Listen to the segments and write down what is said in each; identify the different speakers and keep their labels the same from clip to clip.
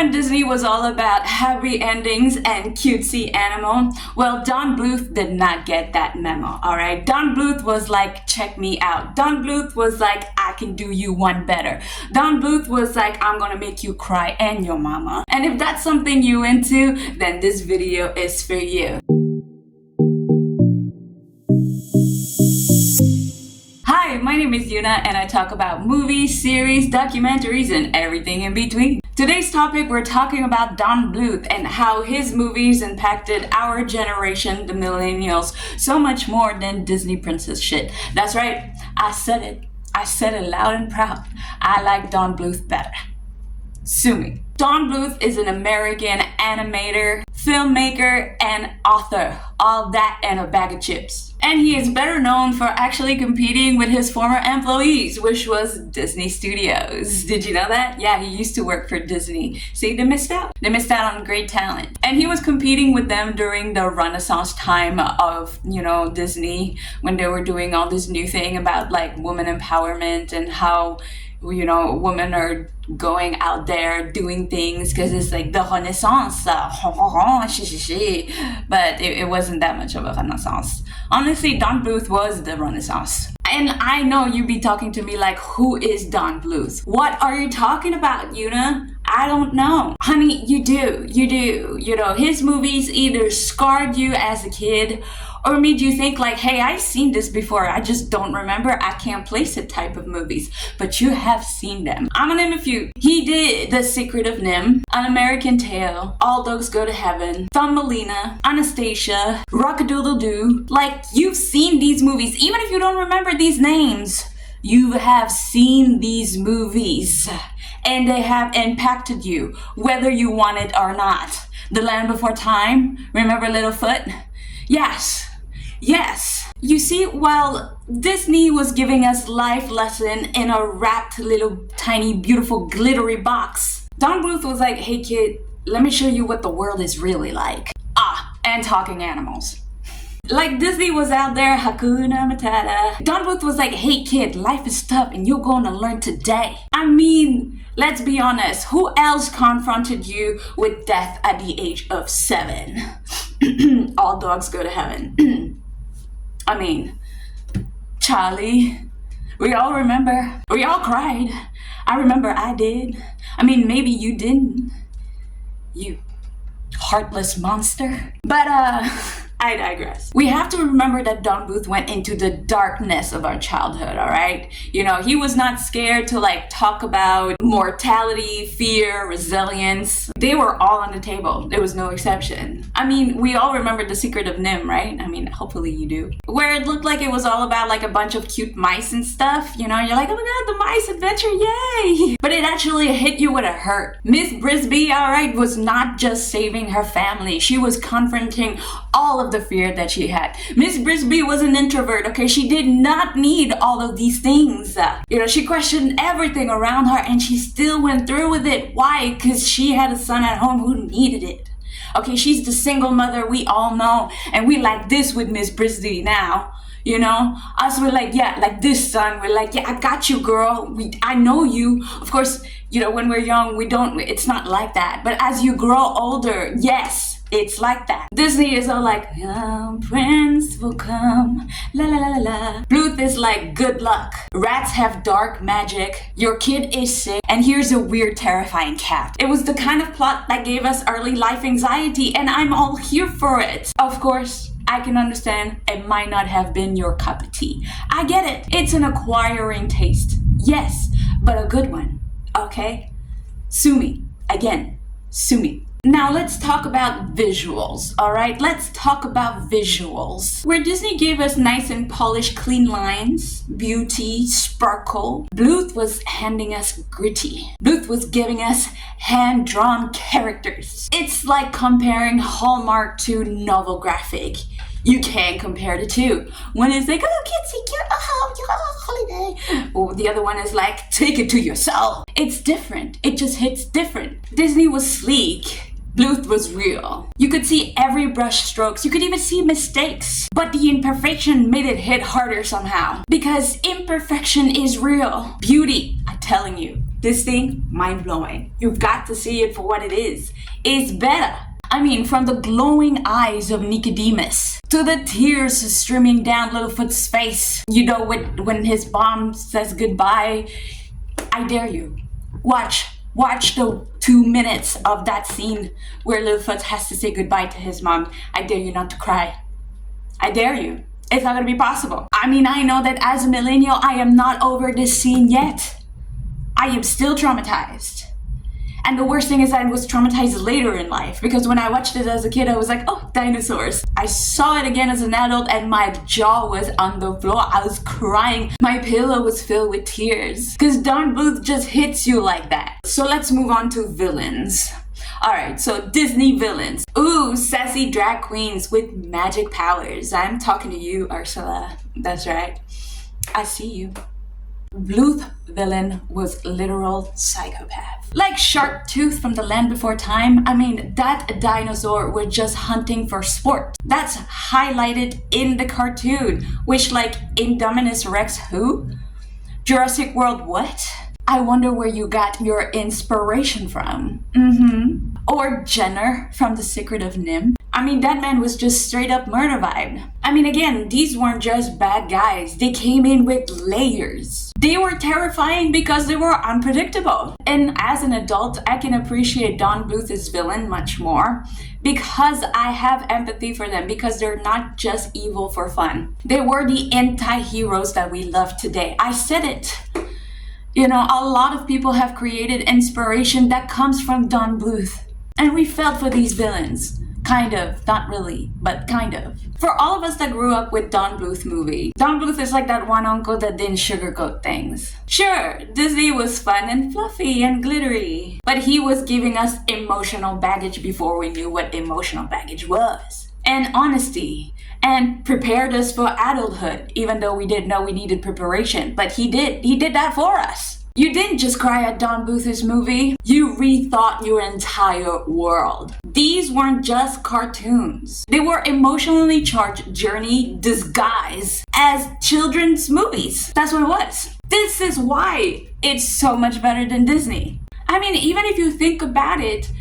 Speaker 1: when Disney was all about happy endings and cutesy animal? Well, Don Bluth did not get that memo, alright? Don Bluth was like, check me out. Don Bluth was like, I can do you one better. Don Bluth was like, I'm gonna make you cry and your mama. And if that's something you into, then this video is for you. Hi, my name is Yuna and I talk about movies, series, documentaries, and everything in between. Today's topic, we're talking about Don Bluth and how his movies impacted our generation, the millennials, so much more than Disney princess shit. That's right, I said it. I said it loud and proud. I like Don Bluth better. Sue me. Don Bluth is an American animator, filmmaker, and author. All that and a bag of chips. And he is better known for actually competing with his former employees, which was Disney Studios. Did you know that? Yeah, he used to work for Disney. See, they missed out. They missed out on great talent. And he was competing with them during the Renaissance time of, Disney, when they were doing all this new thing about like woman empowerment and how women are going out there doing things because it's like the Renaissance. But it wasn't that much of a Renaissance. Honestly, Don Bluth was the Renaissance. And I know you be talking to me like, who is Don Bluth? What are you talking about, Yuna? I don't know. Honey, you do. His movies either scarred you as a kid or made you think like, hey, I've seen this before. I just don't remember. I can't place it type of movies. But you have seen them. I'm gonna name a few. He did The Secret of Nim, An American Tale, All Dogs Go to Heaven, Thumbelina, Anastasia, Rock-a-Doodle-Doo. Like, you've seen these movies. Even if you don't remember these names, you have seen these movies. And they have impacted you, whether you want it or not. The Land Before Time, remember Littlefoot? Yes. You see, while Disney was giving us life lesson in a wrapped little tiny beautiful glittery box, Don Bluth was like, hey kid, let me show you what the world is really like. And talking animals. Like Disney was out there, Hakuna Matata. Don Bluth was like, hey kid, life is tough and you're gonna learn today. I mean, let's be honest, who else confronted you with death at the age of 7? All dogs go to heaven. I mean, Charlie, we all remember. We all cried. I remember I did. I mean, maybe you didn't. You heartless monster. But I digress. We have to remember that Don Bluth went into the darkness of our childhood, alright? He was not scared to like talk about mortality, fear, resilience. They were all on the table. There was no exception. I mean, we all remember The Secret of Nim, right? I mean, hopefully you do. Where it looked like it was all about like a bunch of cute mice and stuff. You're like, oh my god, the mice adventure, yay! But it actually hit you with a hurt. Miss Brisby, alright, was not just saving her family. She was confronting all of the fear that she had. Miss Brisby was an introvert, okay? She did not need all of these things. She questioned everything around her and she still went through with it. Why? Because she had a son at home who needed it. Okay, she's the single mother we all know, and we like this with Miss Brisby now. Us, we're like, yeah, like this, son. We're like, yeah, I got you, girl. I know you. Of course, when we're young, it's not like that. But as you grow older, yes, it's like that. Disney is all like, prince will come, la la la la la. Bluth is like, good luck. Rats have dark magic. Your kid is sick. And here's a weird, terrifying cat. It was the kind of plot that gave us early life anxiety, and I'm all here for it. Of course, I can understand it might not have been your cup of tea. I get it. It's an acquiring taste. Yes, but a good one. Okay? Sue me. Again, sue me. Now let's talk about visuals, alright? Let's talk about visuals. Where Disney gave us nice and polished clean lines, beauty, sparkle, Bluth was handing us gritty. Bluth was giving us hand-drawn characters. It's like comparing Hallmark to novel graphic. You can't compare the two. One is like, oh, cutesy, cute, holiday. Or the other one is like, take it to your soul. It's different. It just hits different. Disney was sleek. Bluth was real. You could see every brush strokes. You could even see mistakes. But the imperfection made it hit harder somehow. Because imperfection is real. Beauty, I'm telling you, This thing, mind-blowing. You've got to see it for what it is. It's better. I mean, from the glowing eyes of Nicodemus to the tears streaming down Littlefoot's face, you know, when his mom says goodbye. I dare you. Watch the 2 minutes of that scene where Littlefoot has to say goodbye to his mom. I dare you not to cry. I dare you. It's not gonna be possible. I mean, I know that as a millennial, I am not over this scene yet. I am still traumatized. And the worst thing is I was traumatized later in life, because when I watched it as a kid, I was like, oh, dinosaurs. I saw it again as an adult and my jaw was on the floor. I was crying. My pillow was filled with tears. Because Don Bluth just hits you like that. So let's move on to villains. Alright, so Disney villains. Ooh, sassy drag queens with magic powers. I'm talking to you, Ursula. That's right. I see you. Bluth villain was literal psychopath. Like Sharktooth from The Land Before Time. I mean, that dinosaur was just hunting for sport. That's highlighted in the cartoon. Which, like, Indominus Rex who? Jurassic World what? I wonder where you got your inspiration from. Or Jenner from The Secret of Nim. I mean, that man was just straight up murder vibe. I mean, again, these weren't just bad guys. They came in with layers. They were terrifying because they were unpredictable. And as an adult, I can appreciate Don Bluth's villain much more because I have empathy for them, because they're not just evil for fun. They were the anti-heroes that we love today. I said it. You know, a lot of people have created inspiration that comes from Don Bluth. And we felt for these villains. Kind of, not really, but kind of. For all of us that grew up with Don Bluth movie, Don Bluth is like that one uncle that didn't sugarcoat things. Sure, Disney was fun and fluffy and glittery, but he was giving us emotional baggage before we knew what emotional baggage was. And honesty. And prepared us for adulthood, even though we didn't know we needed preparation. But he did. He did that for us. You didn't just cry at Don Bluth's movie. You rethought your entire world. These weren't just cartoons. They were emotionally charged journey disguised as children's movies. That's what it was. This is why it's so much better than Disney. I mean, even if you think about it,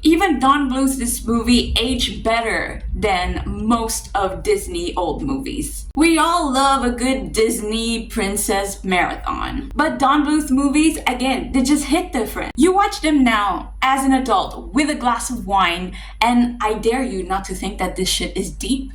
Speaker 1: even Don Bluth's movie aged better than most of Disney old movies. We all love a good Disney princess marathon. But Don Bluth movies, again, they just hit different. You watch them now as an adult with a glass of wine, and I dare you not to think that this shit is deep.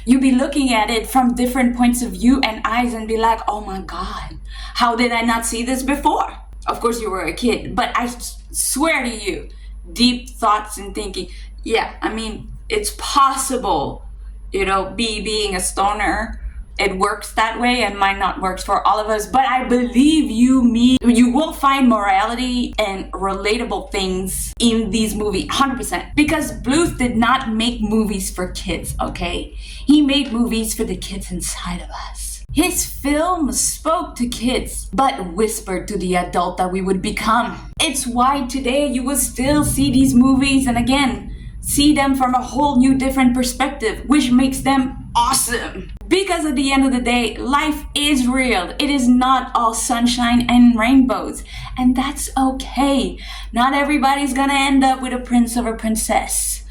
Speaker 1: You be looking at it from different points of view and eyes and be like, oh my God, how did I not see this before? Of course you were a kid, but I swear to you, deep thoughts and thinking. Yeah, I mean, it's possible, you know, being a stoner, it works that way and might not work for all of us, but I believe you will find morality and relatable things in these movies, 100%. Because Bluth did not make movies for kids, okay? He made movies for the kids inside of us. His film spoke to kids, but whispered to the adult that we would become. It's why today you will still see these movies and again, see them from a whole new different perspective, which makes them awesome. Because at the end of the day, life is real. It is not all sunshine and rainbows. And that's okay. Not everybody's gonna end up with a prince or a princess.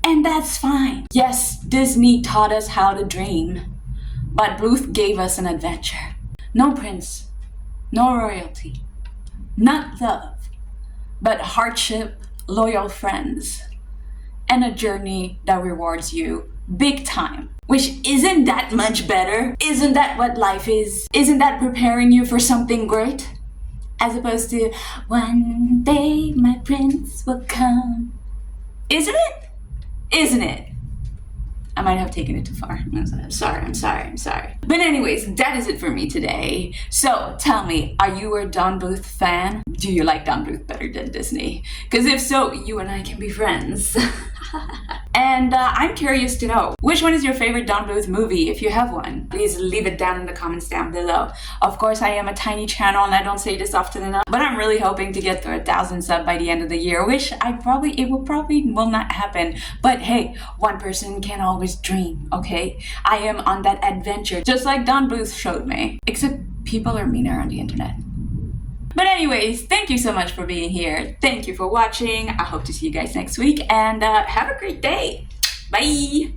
Speaker 1: And that's fine. Yes, Disney taught us how to dream. But Bluth gave us an adventure. No prince, no royalty, not love, but hardship, loyal friends, and a journey that rewards you big time. Which isn't that much better? Isn't that what life is? Isn't that preparing you for something great? As opposed to, one day my prince will come. Isn't it? Isn't it? I might have taken it too far. I'm sorry. But anyways, that is it for me today. So tell me, are you a Don Bluth fan? Do you like Don Bluth better than Disney? Because if so, you and I can be friends. And I'm curious to know, which one is your favorite Don Bluth movie? If you have one, please leave it down in the comments down below. Of course, I am a tiny channel and I don't say this often enough, but I'm really hoping to get to 1,000 subs by the end of the year, which it will not happen. But hey, one person can always dream, okay? I am on that adventure, just like Don Bluth showed me. Except people are meaner on the internet. But anyways, thank you so much for being here. Thank you for watching. I hope to see you guys next week, and have a great day. Bye.